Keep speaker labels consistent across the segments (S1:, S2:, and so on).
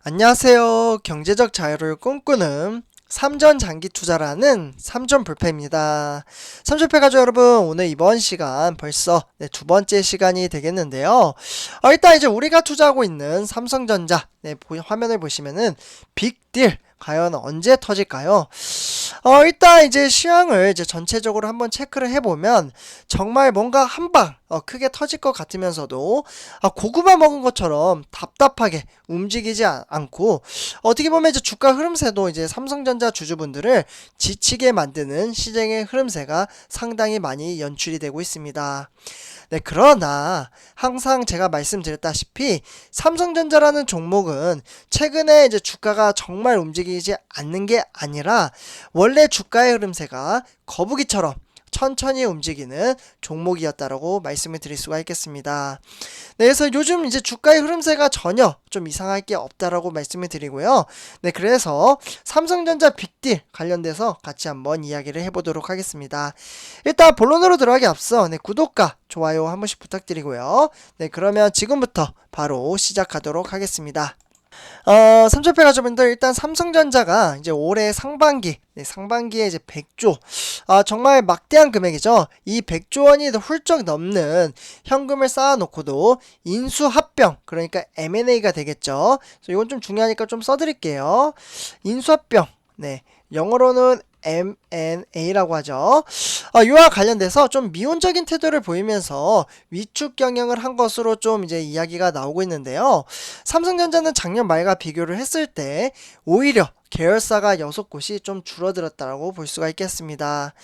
S1: 안녕하세요. 경제적 자유를 꿈꾸는 삼전 장기 투자라는 삼전 불패입니다. 삼전패 가족 여러분, 오늘 이번 시간 벌써 두 번째 시간이 되겠는데요. 일단 이제 우리가 투자하고 있는 삼성전자 화면을 보시면은 빅딜 과연 언제 터질까요? 일단 이제 시황을 이제 전체적으로 한번 체크를 해보면 정말 뭔가 한방 크게 터질 것 같으면서도 고구마 먹은 것처럼 답답하게 움직이지 않고 어떻게 보면 이제 주가 흐름세도 이제 삼성전자 주주분들을 지치게 만드는 시장의 흐름세가 상당히 많이 연출이 되고 있습니다. 네, 그러나 항상 제가 말씀드렸다시피 삼성전자라는 종목은 최근에 이제 주가가 정말 움직이지 않는 게 아니라 원래 주가의 흐름세가 거북이처럼 천천히 움직이는 종목이었다라고 말씀을 드릴 수가 있겠습니다. 네, 그래서 요즘 이제 주가의 흐름세가 전혀 좀 이상할 게 없다라고 말씀을 드리고요. 네, 그래서 삼성전자 빅딜 관련돼서 같이 한번 이야기를 해보도록 하겠습니다. 일단 본론으로 들어가기 앞서 구독과 좋아요 한 번씩 부탁드리고요. 네, 그러면 지금부터 바로 시작하도록 하겠습니다. 삼천패 가족분들, 일단 삼성전자가 이제 올해 상반기에 이제 100조, 정말 막대한 금액이죠. 이 100조 원이 훌쩍 넘는 현금을 쌓아놓고도 인수합병, 그러니까 M&A가 되겠죠. 그래서 이건 좀 중요하니까 좀 써드릴게요. 인수합병, 네, 영어로는 M&A라고 하죠. 이와 관련돼서 좀 미온적인 태도를 보이면서 위축 경영을 한 것으로 좀 이제 이야기가 나오고 있는데요. 삼성전자는 작년 말과 비교를 했을 때 오히려 계열사가 6곳이 좀 줄어들었다고 볼 수가 있겠습니다.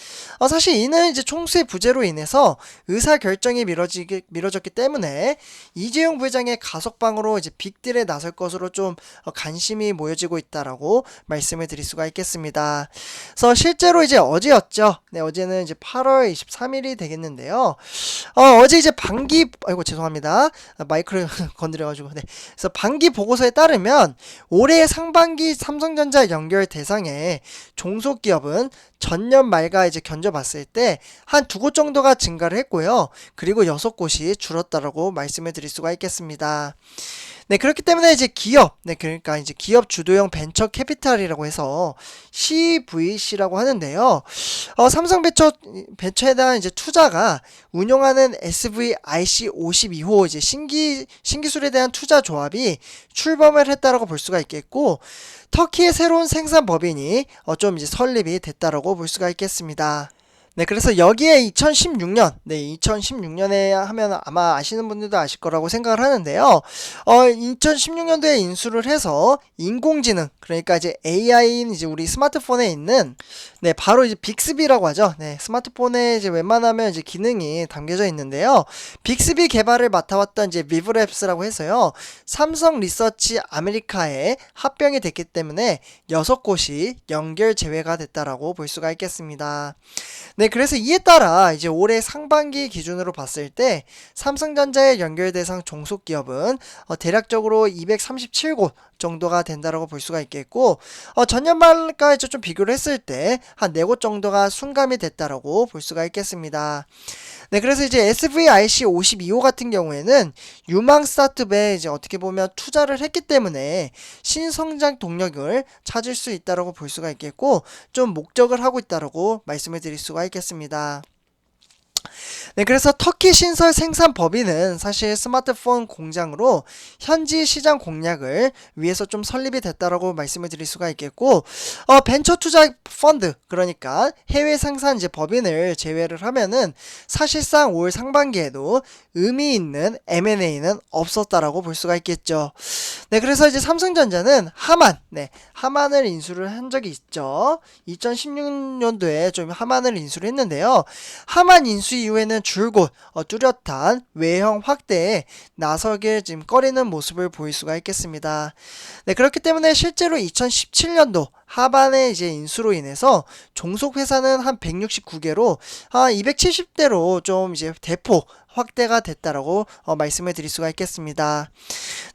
S1: 사실 이는 이제 총수의 부재로 인해서 의사결정이 미뤄졌기 때문에 이재용 부회장의 가석방으로 이제 빅딜에 나설 것으로 좀 관심이 모여지고 있다라고 말씀을 드릴 수가 있겠습니다. 그래서 실제로 이제 어제였죠. 네, 어제는 이제 8월 23일이 되겠는데요. 어제 이제 죄송합니다. 마이크를 건드려가지고. 네. 그래서 반기 보고서에 따르면 올해 상반기 삼성전자 연결 대상의 종속기업은 전년 말과 이제 견져봤을 때 한 2곳 정도가 증가를 했고요. 그리고 6곳이 줄었다라고 말씀을 드릴 수가 있겠습니다. 네, 그렇기 때문에 이제 그러니까 이제 기업 주도형 벤처 캐피탈이라고 해서 CVC라고 하는데요. 벤처에 대한 이제 투자가 운영하는 SVIC 52호 이제 신기술에 대한 투자 조합이 출범을 했다라고 볼 수가 있겠고, 터키의 새로운 생산 법인이 좀 이제 설립이 됐다라고 볼 수가 있겠습니다. 네, 그래서 여기에 2016년에 하면 아마 아시는 분들도 아실 거라고 생각을 하는데요. 2016년도에 인수를 해서 인공지능, 그러니까 이제 AI인 이제 우리 스마트폰에 있는, 네, 바로 이제 빅스비라고 하죠. 네, 스마트폰에 이제 웬만하면 이제 기능이 담겨져 있는데요. 빅스비 개발을 맡아왔던 이제 비브랩스라고 해서요. 삼성 리서치 아메리카에 합병이 됐기 때문에 6곳이 연결 제외가 됐다라고 볼 수가 있겠습니다. 네, 그래서 이에 따라 이제 올해 상반기 기준으로 봤을 때 삼성전자의 연결 대상 종속 기업은 대략적으로 237곳 정도가 된다라고 볼 수가 있겠고, 전년 말까지 좀 비교를 했을 때 한 4곳 정도가 순감이 됐다라고 볼 수가 있겠습니다. 네, 그래서 이제 SVIC 52호 같은 경우에는 유망 스타트업에 이제 어떻게 보면 투자를 했기 때문에 신성장 동력을 찾을 수 있다라고 볼 수가 있겠고, 좀 목적을 하고 있다라고 말씀을 드릴 수가 있겠습니다. 네, 그래서 터키 신설 생산 법인은 사실 스마트폰 공장으로 현지 시장 공략을 위해서 좀 설립이 됐다라고 말씀을 드릴 수가 있겠고, 벤처 투자 펀드, 그러니까 해외 생산 이제 법인을 제외를 하면은 사실상 올 상반기에도 의미 있는 M&A는 없었다라고 볼 수가 있겠죠. 네, 그래서 이제 삼성전자는 하만을 인수를 한 적이 있죠. 2016년도에 좀 하만을 인수를 했는데요. 하만 인수 이후에는 줄곧 뚜렷한 외형 확대에 나서길 지금 꺼리는 모습을 보일 수가 있겠습니다. 네, 그렇기 때문에 실제로 2017년도 하반에 이제 인수로 인해서 종속 회사는 한 169개로 270대로 좀 이제 대폭 확대가 됐다라고 말씀을 드릴 수가 있겠습니다.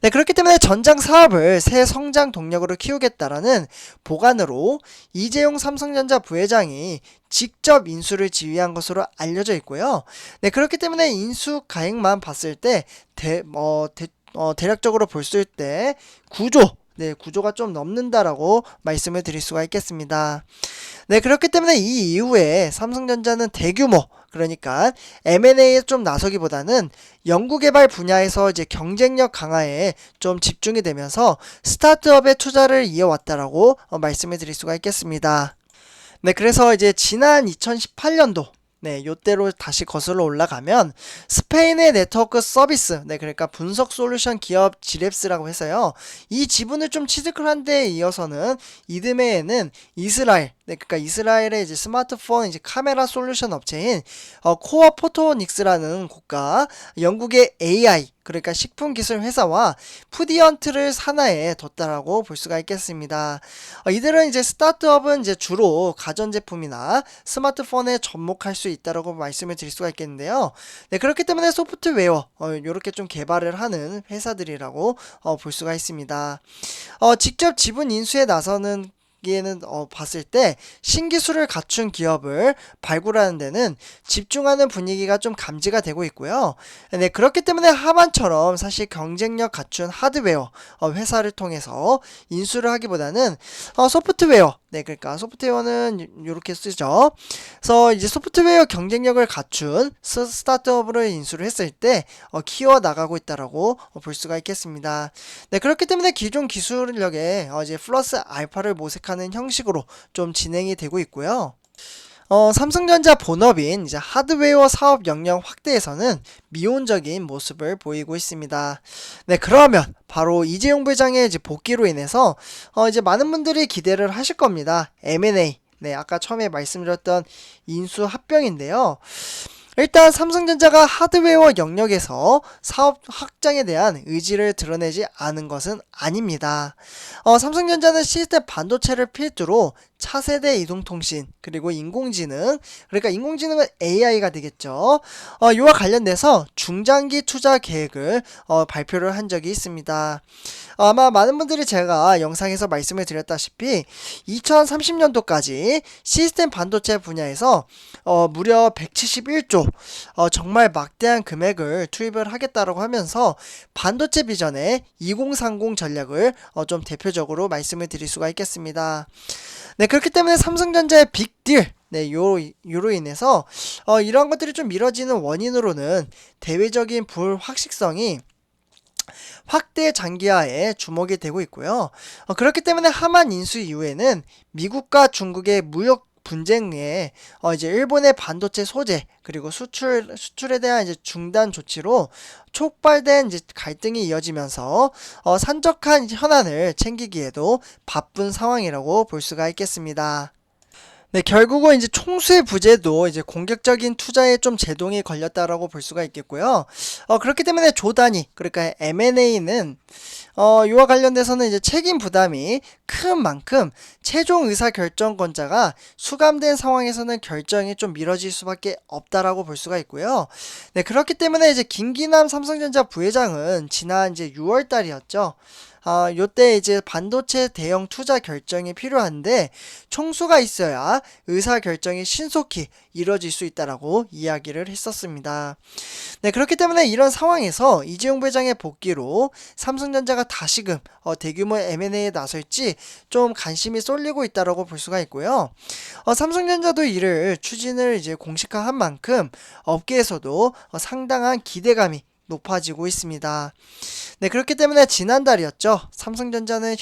S1: 네, 그렇기 때문에 전장 사업을 새 성장 동력으로 키우겠다라는 보관으로 이재용 삼성전자 부회장이 직접 인수를 지휘한 것으로 알려져 있고요. 네, 그렇기 때문에 인수 가액만 봤을 때 대략적으로 볼 수 있을 때 9조 네, 구조가 좀 넘는다라고 말씀을 드릴 수가 있겠습니다. 네, 그렇기 때문에 이 이후에 삼성전자는 대규모, 그러니까 M&A에 좀 나서기보다는 연구개발 분야에서 이제 경쟁력 강화에 좀 집중이 되면서 스타트업에 투자를 이어왔다라고 말씀을 드릴 수가 있겠습니다. 네, 그래서 이제 지난 2018년도 네, 요때로 다시 거슬러 올라가면 스페인의 네트워크 서비스, 네, 그러니까 분석 솔루션 기업 지랩스라고 해서요. 이 지분을 좀 취득을 한 데에 이어서는 이듬해에는 이스라엘, 네, 그러니까 이스라엘의 이제 스마트폰 이제 카메라 솔루션 업체인 코어 포토닉스라는 곳과 영국의 AI, 그러니까 식품 기술 회사와 푸디언트를 산하에 뒀다라고 볼 수가 있겠습니다. 이들은 이제 스타트업은 이제 주로 가전제품이나 스마트폰에 접목할 수 있다라고 말씀을 드릴 수가 있겠는데요. 네, 그렇기 때문에 소프트웨어 이렇게 좀 개발을 하는 회사들이라고 볼 수가 있습니다. 직접 지분 인수에 나서는 기에는 봤을 때 신기술을 갖춘 기업을 발굴하는 데는 집중하는 분위기가 좀 감지가 되고 있고요. 네, 그렇기 때문에 하만처럼 사실 경쟁력 갖춘 하드웨어 회사를 통해서 인수를 하기보다는 소프트웨어, 네, 그러니까 소프트웨어는 이렇게 쓰죠. 그래서 이제 소프트웨어 경쟁력을 갖춘 스타트업으로 인수를 했을 때 키워 나가고 있다라고 볼 수가 있겠습니다. 네, 그렇기 때문에 기존 기술력에 이제 플러스 알파를 모색하는 형식으로 좀 진행이 되고 있고요. 삼성전자 본업인 이제 하드웨어 사업 역량 확대에서는 미온적인 모습을 보이고 있습니다. 네, 그러면 바로 이재용 부회장의 이제 복귀로 인해서 이제 많은 분들이 기대를 하실 겁니다. M&A. 네, 아까 처음에 말씀드렸던 인수 합병인데요. 일단 삼성전자가 하드웨어 영역에서 사업 확장에 대한 의지를 드러내지 않은 것은 아닙니다. 삼성전자는 시스템 반도체를 필두로 차세대 이동통신 그리고 인공지능, 그러니까 인공지능은 AI가 되겠죠. 이와 관련돼서 중장기 투자 계획을 발표를 한 적이 있습니다. 아마 많은 분들이 제가 영상에서 말씀을 드렸다시피 2030년도까지 시스템 반도체 분야에서 무려 171조, 정말 막대한 금액을 투입을 하겠다라고 하면서 반도체 비전의 2030 전략을 좀 대표적으로 말씀을 드릴 수가 있겠습니다. 네, 그렇기 때문에 삼성전자의 빅딜, 네, 요로 인해서 이러한 것들이 좀 미뤄지는 원인으로는 대외적인 불확실성이 확대 장기화에 주목이 되고 있고요. 그렇기 때문에 하만 인수 이후에는 미국과 중국의 무역 분쟁에 이제 일본의 반도체 소재 그리고 수출에 대한 이제 중단 조치로 촉발된 이제 갈등이 이어지면서 산적한 현안을 챙기기에도 바쁜 상황이라고 볼 수가 있겠습니다. 네, 결국은 이제 총수의 부재도 이제 공격적인 투자에 좀 제동이 걸렸다라고 볼 수가 있겠고요. 그렇기 때문에 조단위, 그러니까 M&A는 이와 관련돼서는 이제 책임 부담이 큰 만큼 최종 의사 결정권자가 수감된 상황에서는 결정이 좀 미뤄질 수밖에 없다라고 볼 수가 있고요. 네, 그렇기 때문에 이제 김기남 삼성전자 부회장은 지난 이제 6월 달이었죠. 요때 이제 반도체 대형 투자 결정이 필요한데 총수가 있어야 의사 결정이 신속히 이뤄질 수 있다라고 이야기를 했었습니다. 네, 그렇기 때문에 이런 상황에서 이재용 부회장의 복귀로 삼성전자가 다시금 대규모 M&A에 나설지 좀 관심이 쏠리고 있다라고 볼 수가 있고요. 삼성전자도 이를 추진을 이제 공식화한 만큼 업계에서도 상당한 기대감이 높아지고 있습니다. 네, 그렇기 때문에 지난달이었죠. 삼성전자는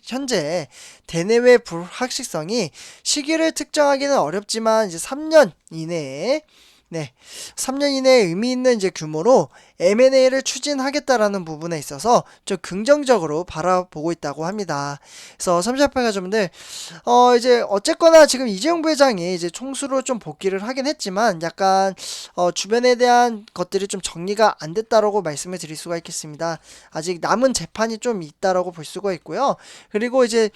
S1: 현재 대내외 불확실성이 시기를 특정하기는 어렵지만 이제 3년 이내에 네, 3년 이내에 의미 있는 이제 규모로 M&A를 추진하겠다라는 부분에 있어서 좀 긍정적으로 바라보고 있다고 합니다. 그래서 삼성전자 가족분들, 이제 어쨌거나 지금 이재용 부회장이 이제 총수로 좀 복귀를 하긴 했지만 약간 주변에 대한 것들이 좀 정리가 안 됐다라고 말씀을 드릴 수가 있겠습니다. 아직 남은 재판이 좀 있다라고 볼 수가 있고요. 그리고 이제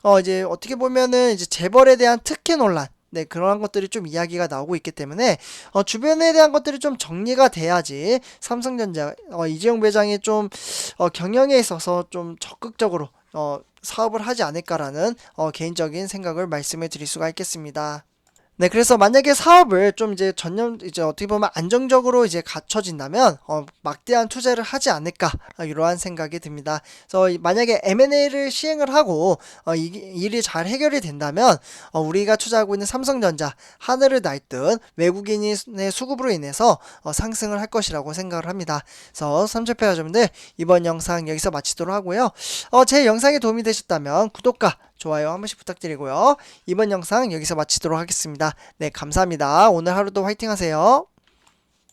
S1: 어떻게 보면은 이제 재벌에 대한 특혜 논란, 네, 그러한 것들이 좀 이야기가 나오고 있기 때문에 주변에 대한 것들이 좀 정리가 돼야지 삼성전자 이재용 부회장이 좀 경영에 있어서 좀 적극적으로 사업을 하지 않을까라는 개인적인 생각을 말씀을 드릴 수가 있겠습니다. 네, 그래서 만약에 사업을 좀 이제 이제 어떻게 보면 안정적으로 이제 갖춰진다면, 막대한 투자를 하지 않을까, 이러한 생각이 듭니다. 그래서 만약에 M&A를 시행을 하고, 이 일이 잘 해결이 된다면, 우리가 투자하고 있는 삼성전자, 하늘을 날듯 외국인의 수급으로 인해서 상승을 할 것이라고 생각을 합니다. 그래서 삼촌패 가족분들, 이번 영상 여기서 마치도록 하고요. 제 영상이 도움이 되셨다면 구독과 좋아요 한 번씩 부탁드리고요. 이번 영상 여기서 마치도록 하겠습니다. 네, 감사합니다. 오늘 하루도 화이팅 하세요.